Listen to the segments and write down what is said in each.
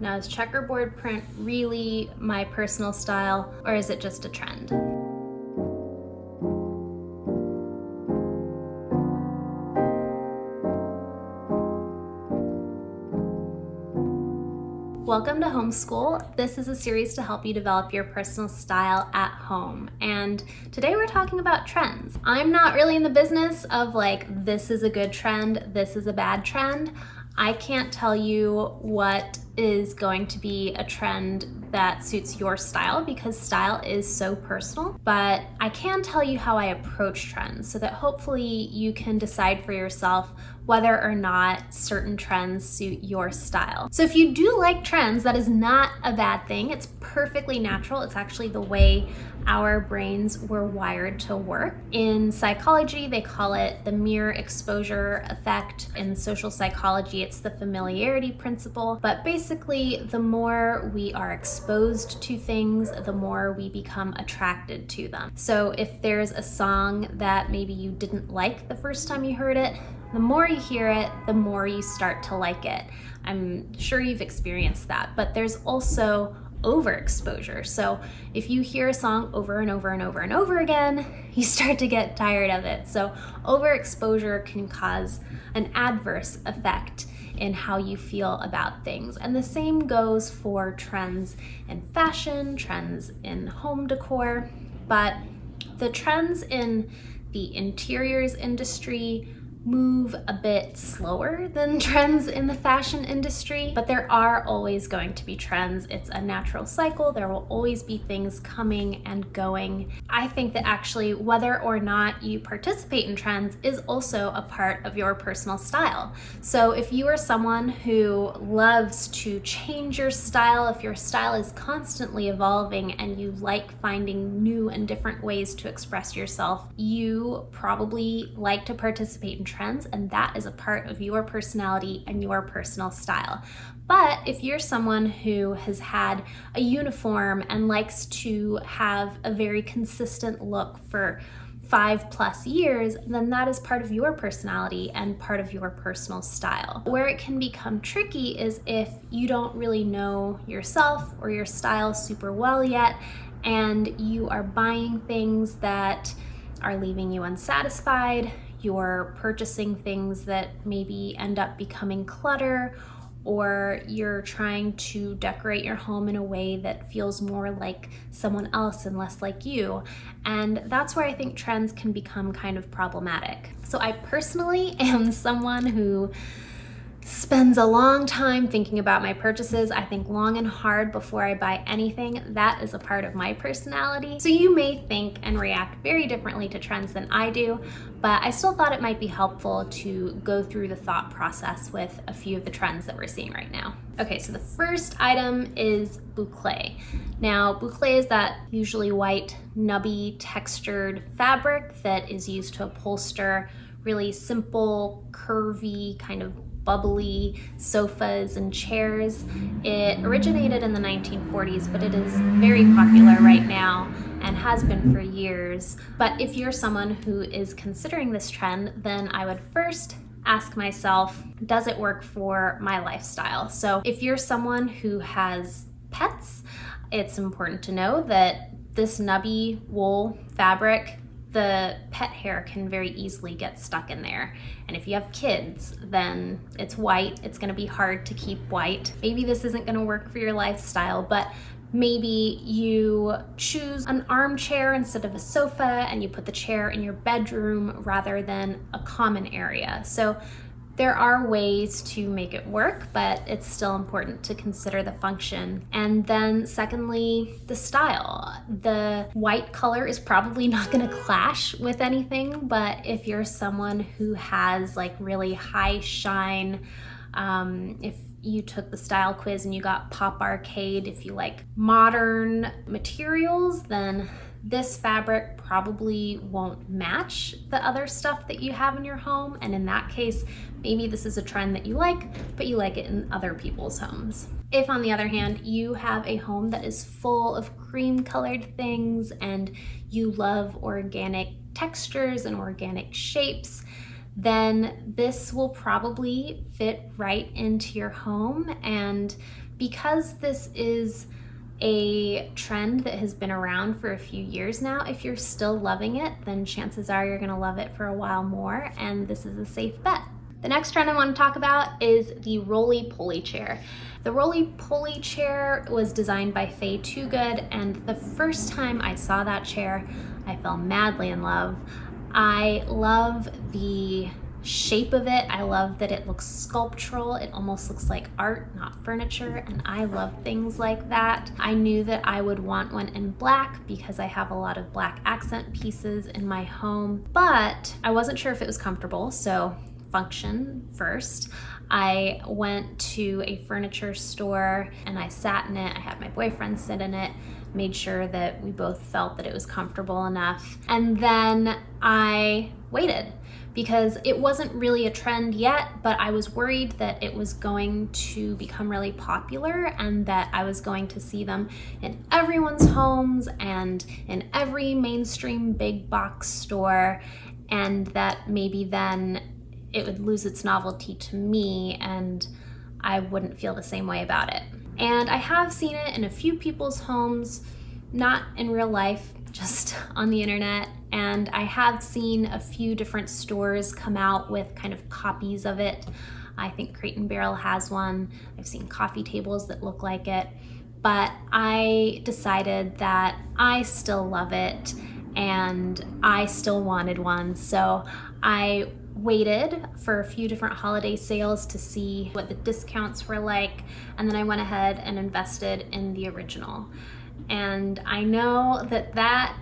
Now, is checkerboard print really my personal style, or is it just a trend? Welcome to Homeschool. This is a series to help you develop your personal style at home. And today we're talking about trends. I'm not really in the business of like, this is a good trend, this is a bad trend. I can't tell you what is going to be a trend that suits your style because style is so personal, but I can tell you how I approach trends so that hopefully you can decide for yourself whether or not certain trends suit your style. So if you do like trends, that is not a bad thing. It's perfectly natural. It's actually the way our brains were wired to work. In psychology, they call it the mere exposure effect. In social psychology, it's the familiarity principle. But basically, the more we are exposed to things, the more we become attracted to them. So if there's a song that maybe you didn't like the first time you heard it, the more you hear it, the more you start to like it. I'm sure you've experienced that, but there's also overexposure. So if you hear a song over and over and over and over again, you start to get tired of it. So overexposure can cause an adverse effect in how you feel about things. And the same goes for trends in fashion, trends in home decor, but the trends in the interiors industry move a bit slower than trends in the fashion industry, but there are always going to be trends. It's a natural cycle. There will always be things coming and going. I think that actually whether or not you participate in trends is also a part of your personal style. So if you are someone who loves to change your style, if your style is constantly evolving and you like finding new and different ways to express yourself, you probably like to participate in trends, and that is a part of your personality and your personal style. But if you're someone who has had a uniform and likes to have a very consistent look for 5+ years, then that is part of your personality and part of your personal style. Where it can become tricky is if you don't really know yourself or your style super well yet, and you are buying things that are leaving you unsatisfied. You're purchasing things that maybe end up becoming clutter, or you're trying to decorate your home in a way that feels more like someone else and less like you. And that's where I think trends can become kind of problematic. So I personally am someone who spends a long time thinking about my purchases. I think long and hard before I buy anything. That is a part of my personality. So you may think and react very differently to trends than I do, but I still thought it might be helpful to go through the thought process with a few of the trends that we're seeing right now. Okay, so the first item is boucle. Now, boucle is that usually white, nubby, textured fabric that is used to upholster really simple, curvy, kind of bubbly sofas and chairs. It originated in the 1940s, but it is very popular right now and has been for years. But if you're someone who is considering this trend, then I would first ask myself, does it work for my lifestyle? So if you're someone who has pets, it's important to know that this nubby wool fabric, the pet hair can very easily get stuck in there. And if you have kids, then it's white. It's gonna be hard to keep white. Maybe this isn't gonna work for your lifestyle, but maybe you choose an armchair instead of a sofa and you put the chair in your bedroom rather than a common area. So there are ways to make it work, but it's still important to consider the function. And then secondly, the style. The white color is probably not gonna clash with anything, but if you're someone who has like really high shine, if you took the style quiz and you got pop arcade, if you like modern materials, then this fabric probably won't match the other stuff that you have in your home. And in that case, maybe this is a trend that you like, but you like it in other people's homes. If on the other hand, you have a home that is full of cream colored things and you love organic textures and organic shapes, then this will probably fit right into your home and because this is a trend that has been around for a few years now, if you're still loving it, then chances are you're gonna love it for a while more, and this is a safe bet. The next trend I want to talk about is the roly-poly chair. The roly-poly chair was designed by Faye Toogood, and the first time I saw that chair, I fell madly in love. I love the shape of it. I love that it looks sculptural. It almost looks like art, not furniture, and I love things like that. I knew that I would want one in black because I have a lot of black accent pieces in my home, but I wasn't sure if it was comfortable, so function first. I went to a furniture store and I sat in it. I had my boyfriend sit in it, made sure that we both felt that it was comfortable enough. And then I waited because it wasn't really a trend yet, but I was worried that it was going to become really popular and that I was going to see them in everyone's homes and in every mainstream big box store, and that maybe then it would lose its novelty to me and I wouldn't feel the same way about it. And I have seen it in a few people's homes, not in real life, just on the internet. And I have seen a few different stores come out with kind of copies of it. I think Crate and Barrel has one. I've seen coffee tables that look like it. But I decided that I still love it and I still wanted one. So I waited for a few different holiday sales to see what the discounts were like, and then I went ahead and invested in the original. And I know that that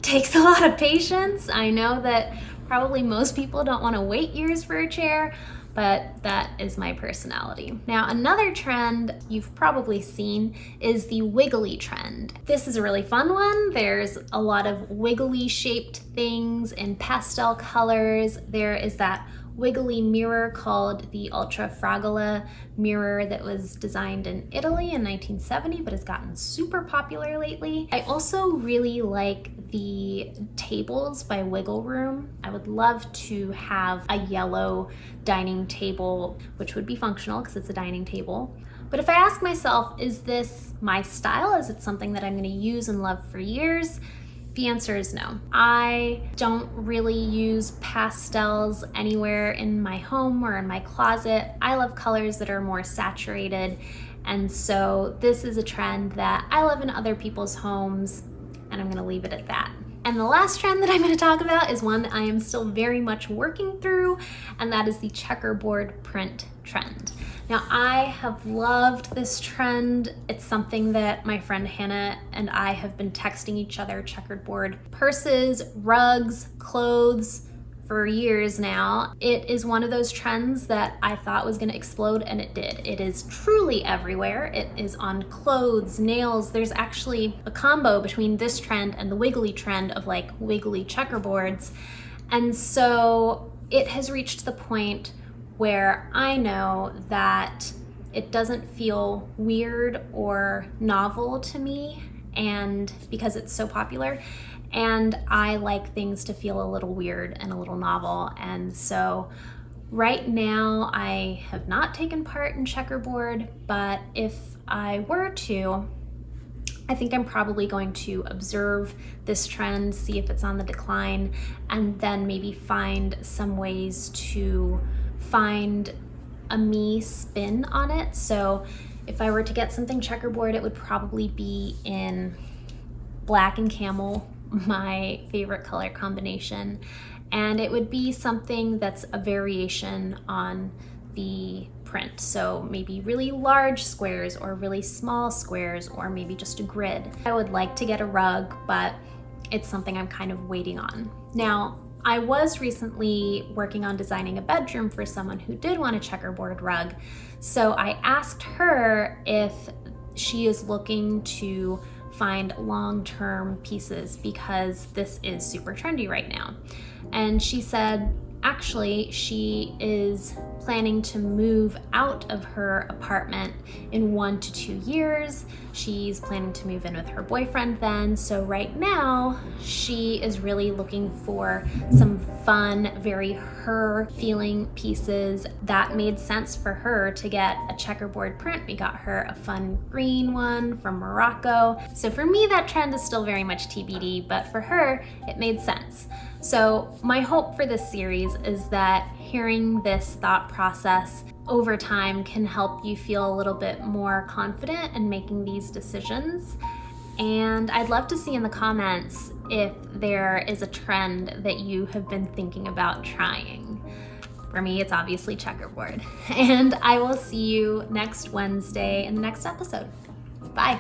takes a lot of patience. I know that probably most people don't want to wait years for a chair, but that is my personality. Now, another trend you've probably seen is the wiggly trend. This is a really fun one. There's a lot of wiggly shaped things in pastel colors. There is that wiggly mirror called the Ultra Fragola mirror that was designed in Italy in 1970 but has gotten super popular lately. I also really like the tables by Wiggle Room. I would love to have a yellow dining table, which would be functional because it's a dining table. But if I ask myself, is this my style? Is it something that I'm going to use and love for years? The answer is no. I don't really use pastels anywhere in my home or in my closet. I love colors that are more saturated, and so this is a trend that I love in other people's homes, and I'm gonna leave it at that. And the last trend that I'm gonna talk about is one that I am still very much working through, and that is the checkerboard print trend. Now, I have loved this trend. It's something that my friend Hannah and I have been texting each other checkerboard purses, rugs, clothes for years now. It is one of those trends that I thought was gonna explode, and it did. It is truly everywhere. It is on clothes, nails. There's actually a combo between this trend and the wiggly trend of like wiggly checkerboards. And so it has reached the point where I know that it doesn't feel weird or novel to me, and because it's so popular, and I like things to feel a little weird and a little novel. And so right now I have not taken part in checkerboard, but if I were to, I think I'm probably going to observe this trend, see if it's on the decline, and then maybe find some ways to find a me spin on it. So if I were to get something checkerboard, it would probably be in black and camel, my favorite color combination, and it would be something that's a variation on the print. So maybe really large squares or really small squares, or maybe just a grid. I would like to get a rug, but it's something I'm kind of waiting on. Now, I was recently working on designing a bedroom for someone who did want a checkerboard rug. So I asked her if she is looking to find long-term pieces because this is super trendy right now. And she said, Actually, she is planning to move out of her apartment in 1 to 2 years. She's planning to move in with her boyfriend then. So right now, she is really looking for some fun, very her feeling pieces that made sense for her to get a checkerboard print. We got her a fun green one from Morocco. So for me, that trend is still very much TBD, but for her, it made sense. So my hope for this series is that hearing this thought process over time can help you feel a little bit more confident in making these decisions. And I'd love to see in the comments if there is a trend that you have been thinking about trying. For me, it's obviously checkerboard. And I will see you next Wednesday in the next episode. Bye.